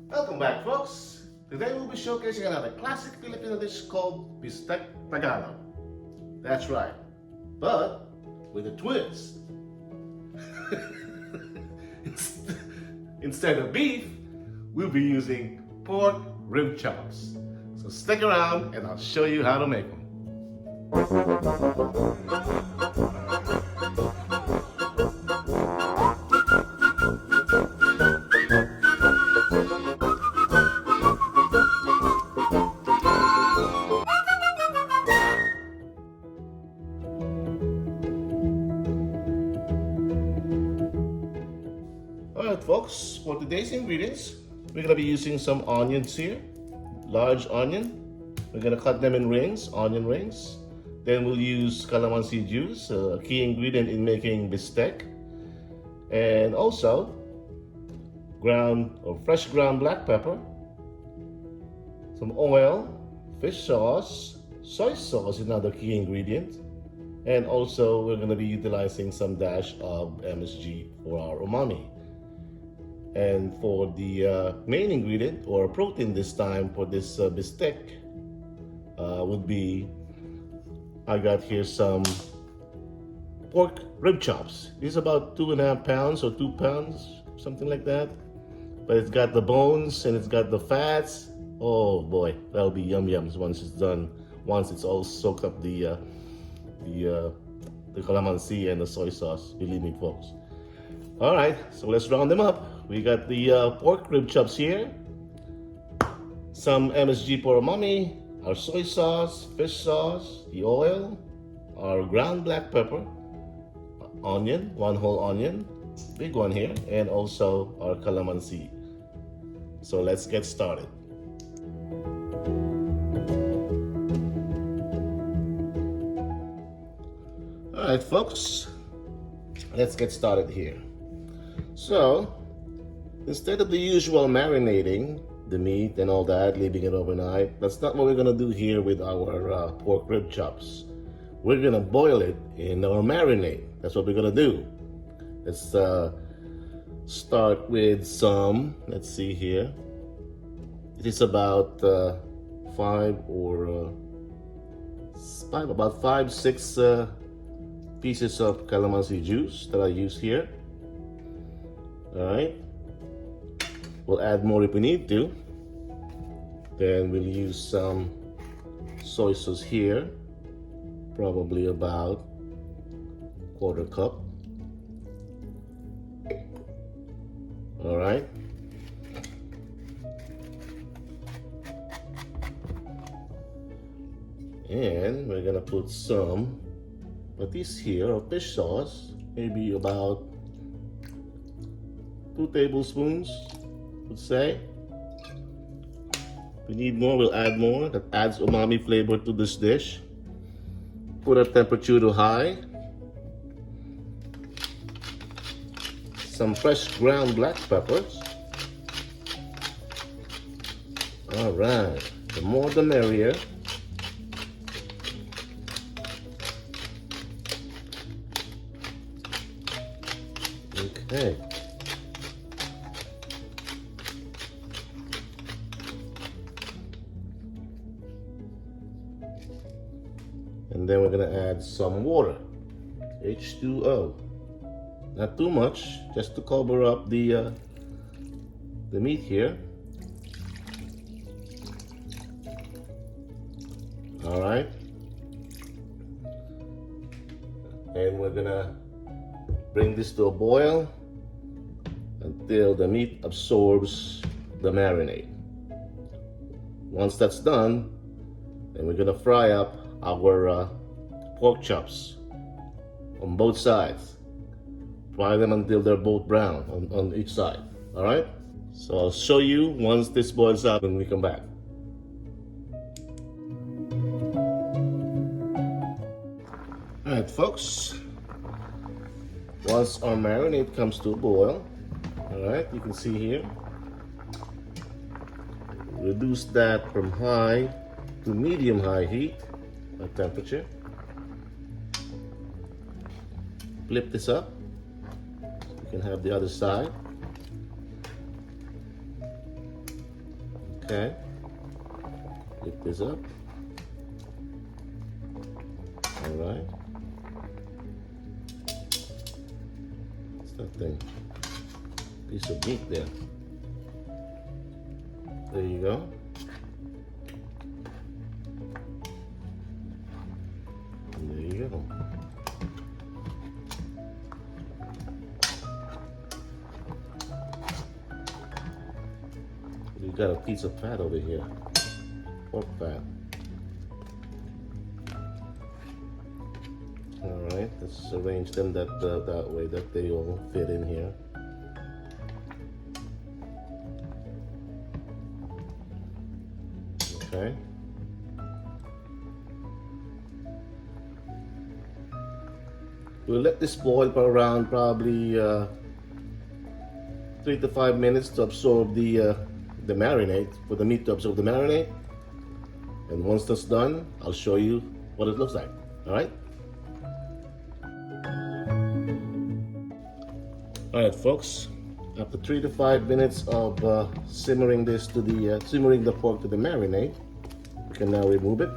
Welcome back, folks. Today we'll be showcasing another classic Filipino dish called Bistek Tagalog. That's right, but with a twist. Instead of beef, we'll be using pork rib chops. So stick around and I'll show you how to make them. Alright folks, for today's ingredients, we're going to be using some onions here. Large onion. We're going to cut them in rings, onion rings. Then we'll use calamansi juice, a key ingredient in making bistek. And also, fresh ground black pepper. Some oil, fish sauce, soy sauce is another key ingredient. And also, we're going to be utilizing some dash of MSG for our umami. And for the main ingredient, or protein this time for this bistek, would be, I got here some pork rib chops. These are about 2.5 pounds or 2 pounds, something like that. But it's got the bones and it's got the fats. Oh boy, that'll be yum yums once it's done. Once it's all soaked up the calamansi and the soy sauce. Believe me, folks. All right, so let's round them up. We got the pork rib chops here, some MSG for umami, our soy sauce, fish sauce, the oil, our ground black pepper, onion, one whole onion, big one here, and also our calamansi. So let's get started. All right, folks, let's get started here. So, instead of the usual marinating the meat and all that, leaving it overnight, that's not what we're gonna do here with our pork rib chops. We're gonna boil it in our marinade. That's what we're gonna do. Let's start with some, let's see here. It is about about 5-6 pieces of calamansi juice that I use here. All right, we'll add more if we need to. Then we'll use some soy sauce here, probably about 1/4 cup. All right, and we're gonna put some of this here, of fish sauce, maybe about 2 tablespoons, would say. If we need more, we'll add more. That adds umami flavor to this dish. Put our temperature to high. Some fresh ground black peppers. All right, the more the merrier. Okay. And then we're gonna add some water, H2O. Not too much, just to cover up the meat here. All right. And we're gonna bring this to a boil until the meat absorbs the marinade. Once that's done, then we're gonna fry up our pork chops on both sides. Fry them until they're both brown on each side. All right, so I'll show you once this boils up when we come back. All right, folks, once our marinade comes to a boil, all right, you can see here, reduce that from high to medium high heat temperature. Flip this up. You can have the other side. Okay. Lift this up. All right. What's that thing? Piece of meat there. There you go. And there you go. You got a piece of fat over here. Pork fat. All right, let's arrange them that way that they all fit in here. Okay. We'll let this boil for around probably 3 to 5 minutes to absorb the marinade, for the meat to absorb the marinade. And once that's done, I'll show you what it looks like. All right? All right, folks. After 3 to 5 minutes of simmering the pork to the marinade, we can now remove it.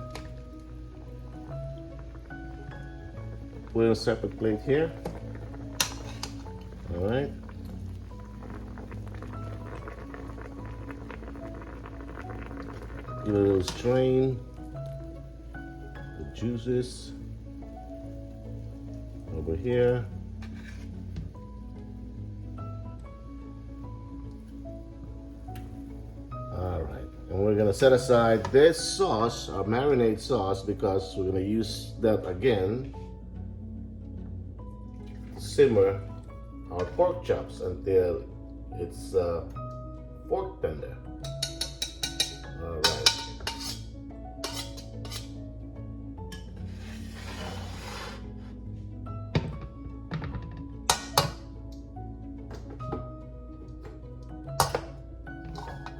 Put it in a separate plate here. All right. Give it a little strain. The juices over here. All right, and we're gonna set aside this sauce, our marinade sauce, because we're gonna use that again. Simmer our pork chops until it's pork tender. All right.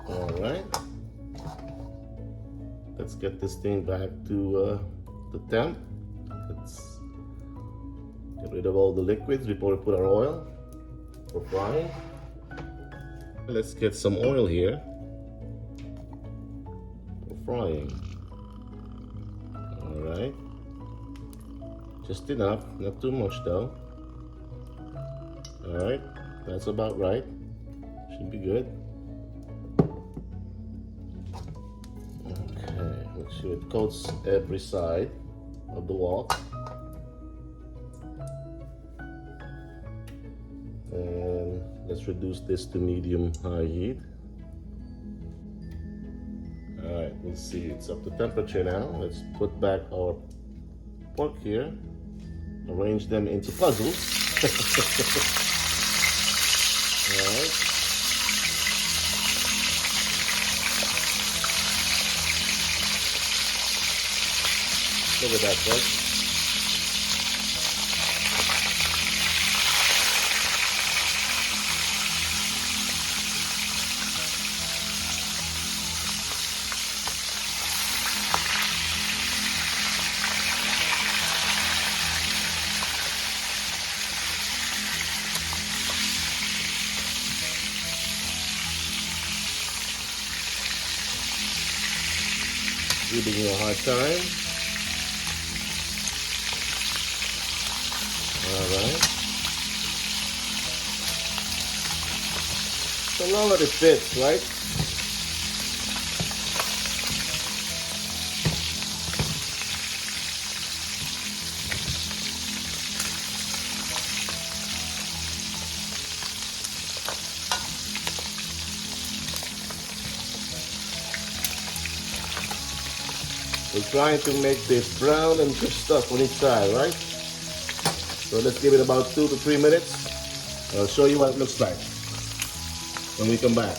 All right. Let's get this thing back to the temp. Let's get rid of all the liquids before we put our oil for frying. Let's get some oil here for frying. All right. Just enough, not too much though. All right, that's about right. Should be good. Okay, make sure it coats every side of the wok. And let's reduce this to medium-high heat. All right, we'll see. It's up to temperature now. Let's put back our pork here. Arrange them into puzzles. All right. Look at that, folks. Giving you a hard time. All right. So long as it fits, right? We're trying to make this brown and good stuff on each side, right? So let's give it about 2 to 3 minutes. I'll show you what it looks like when we come back.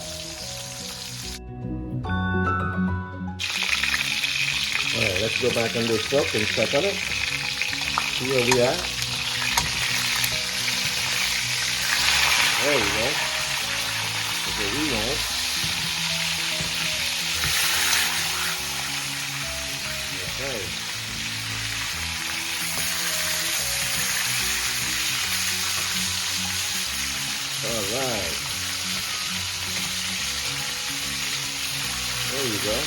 Alright, let's go back on this stuff and check on it. See where we are. There we go. That's what we want. Okay. All right. There you go.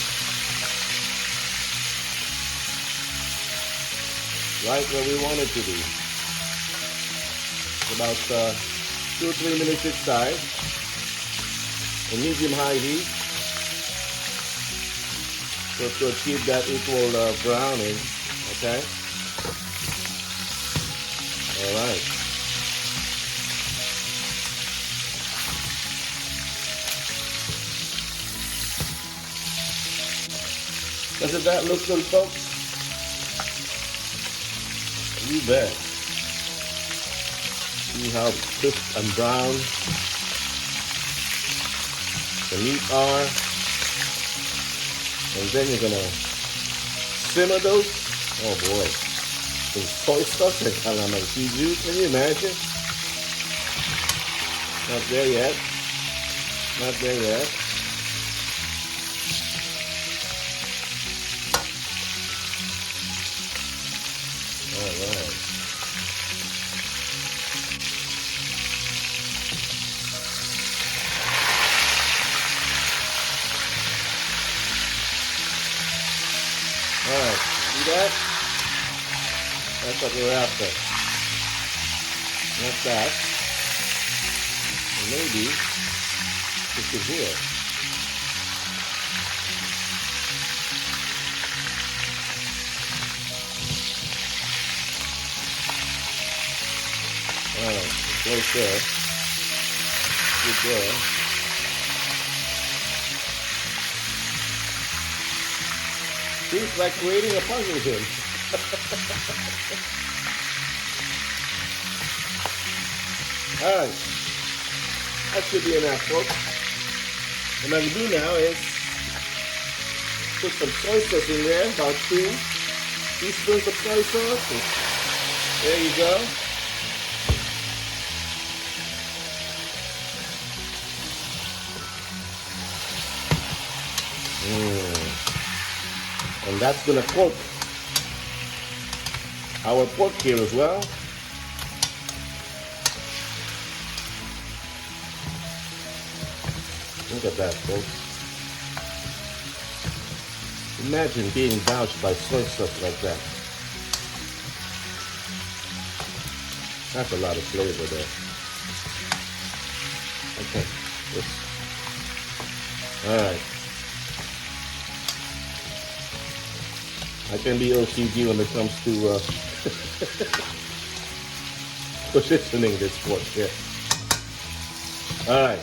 Right where we want it to be. About 2 or 3 minutes each side. On medium-high heat. So to achieve that equal browning. Okay? Alright. Doesn't that look good, folks? You bet. See how crisp and brown the meat are. And then you're gonna simmer those. Oh boy. Some soy sauce and calamansi juice. Can you imagine? Not there yet. Not there yet. Alright. Alright, see that? That's what we're after. Not that. And maybe this is here. Alright, close there. Good there. Seems like creating a puzzle here. Alright. That should be enough, folks. What I'm going to do now is put some soy sauce in there, about 2 teaspoons of soy sauce. There you go. And that's gonna coat our pork here as well. Look at that, folks. Imagine being doused by soy sauce like that. That's a lot of flavor there. Okay, all right. I can be OCD when it comes to positioning this pork here. Alright,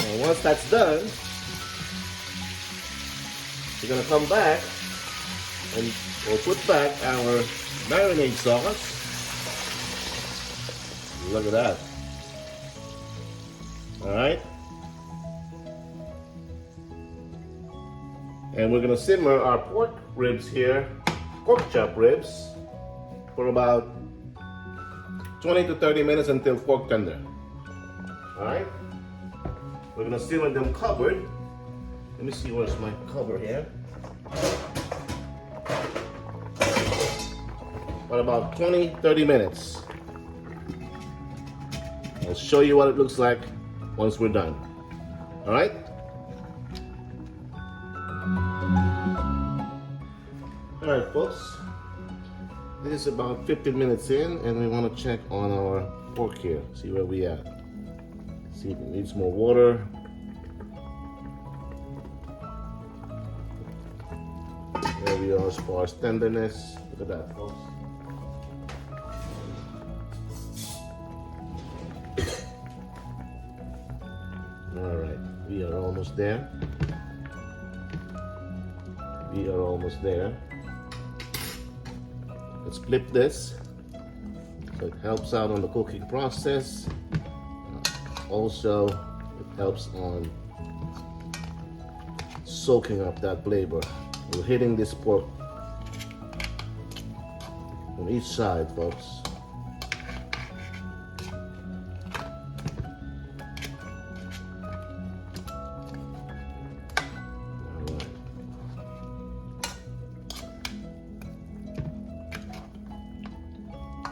and once that's done, we're going to come back and we'll put back our marinade sauce. Look at that. Alright. And we're going to simmer our pork ribs here, pork chop ribs, for about 20 to 30 minutes until pork tender. Alright? We're going to simmer them covered. Let me see where's my cover here. For about 20-30 minutes. I'll show you what it looks like once we're done. Alright? Alright, folks, this is about 15 minutes in, and we want to check on our pork here, see where we at. See if it needs more water. There we are as far as tenderness. Look at that, folks. Alright, we are almost there. We are almost there. Let's flip this so it helps out on the cooking process. Also, it helps on soaking up that flavor. We're hitting this pork on each side, folks.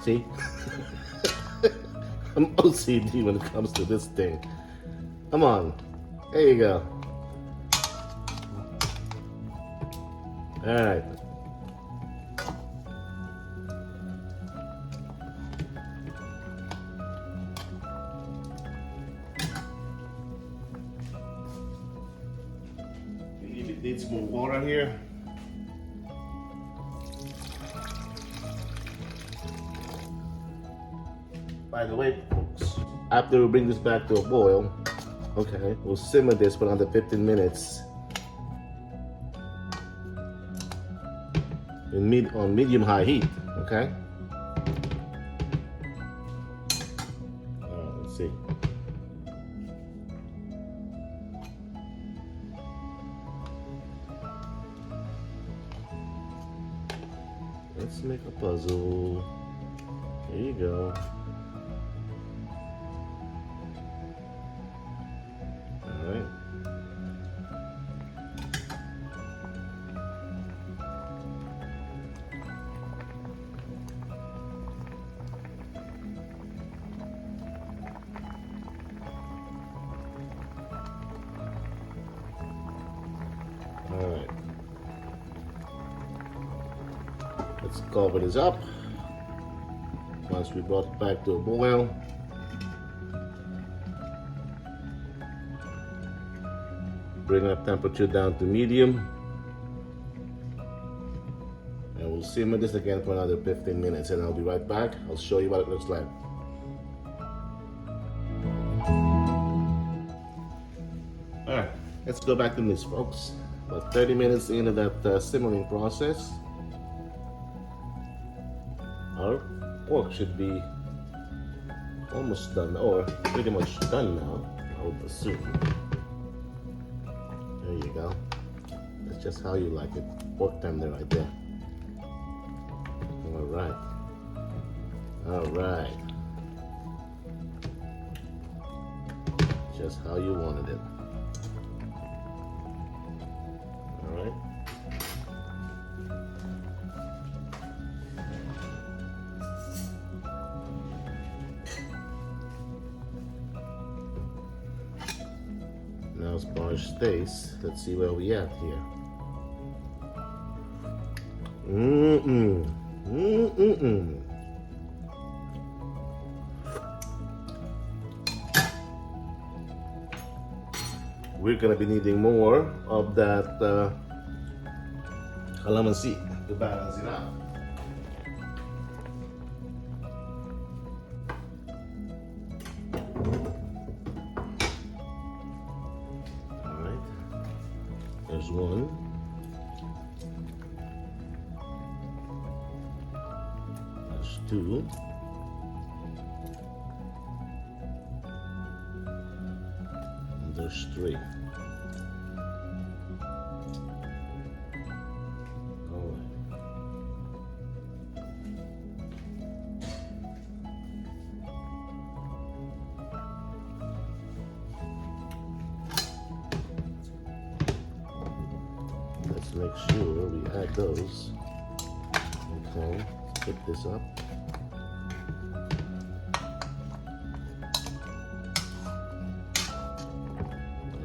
See? I'm OCD when it comes to this thing. Come on. There you go. All right. Believe it needs more water here. By the way, folks, after we bring this back to a boil, okay, we'll simmer this for another 15 minutes on medium-high heat, okay? Let's see. Let's make a puzzle. There you go. All right. All right. Let's cover this up. Once we brought it back to a boil, bring that temperature down to medium, and we'll simmer this again for another 15 minutes, and I'll be right back. I'll show you what it looks like. Alright, let's go back to this, folks. About 30 minutes into that simmering process, our pork should be almost done, or pretty much done now, I would assume. There you go. That's just how you like it. Pork tender right there. All right. All right. Just how you wanted it. All right. Now as far as taste, let's see where we at here. We're gonna be needing more of that calamansi to balance it out. There's one. There's two. And there's three. All right. Let's make sure we add those. Okay, pick this up.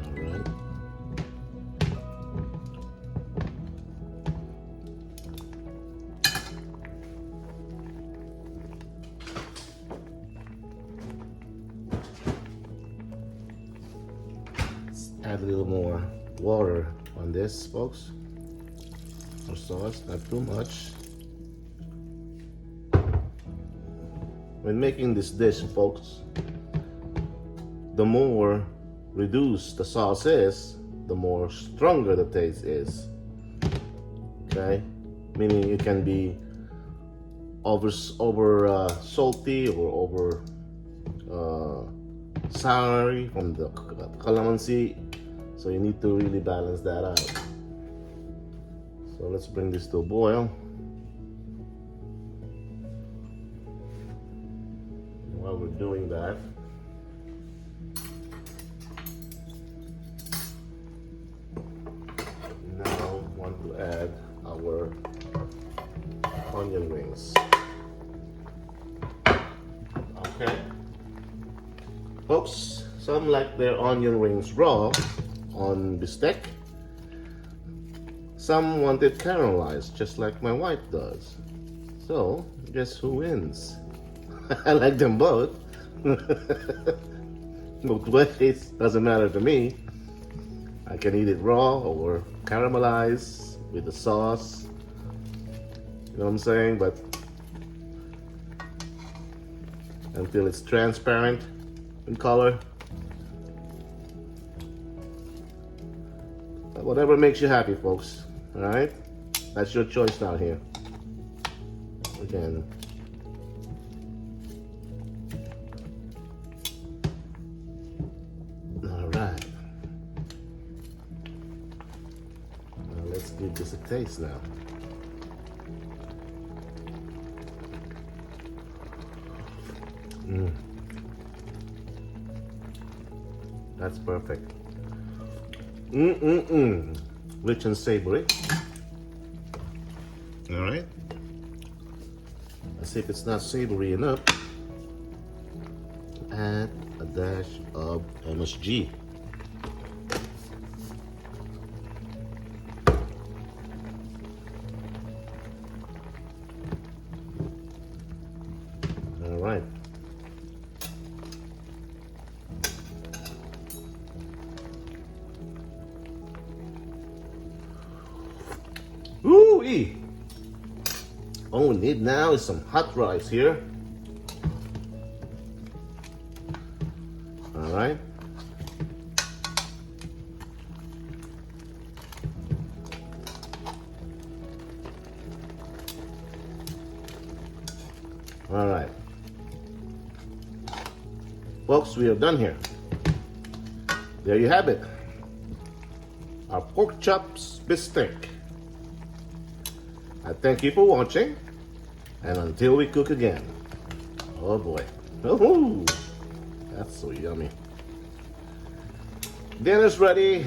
All right. Let's add a little more water on this, folks. Or sauce, not too much. When making this dish, folks, the more reduced the sauce is, the more stronger the taste is. Okay, meaning it can be over salty or over sour from the calamansi. So you need to really balance that out. So let's bring this to a boil. While we're doing that, now we want to add our onion rings. Okay. Folks, some like their onion rings raw on bistek. Some want it caramelized, just like my wife does. So, guess who wins? I like them both. Both ways, doesn't matter to me. I can eat it raw or caramelized with the sauce. You know what I'm saying? But until it's transparent in color. But whatever makes you happy, folks. Alright? That's your choice now here. Again. Alright. Now let's give this a taste now. That's perfect. Rich and savory. All right. Let's see if it's not savory enough. Add a dash of MSG. All right. Ooh-wee. All we need now is some hot rice here. All right. All right. Folks, we are done here. There you have it. Our pork chops bistek. I thank you for watching, and until we cook again. Oh boy. Oh, that's so yummy. Dinner's ready.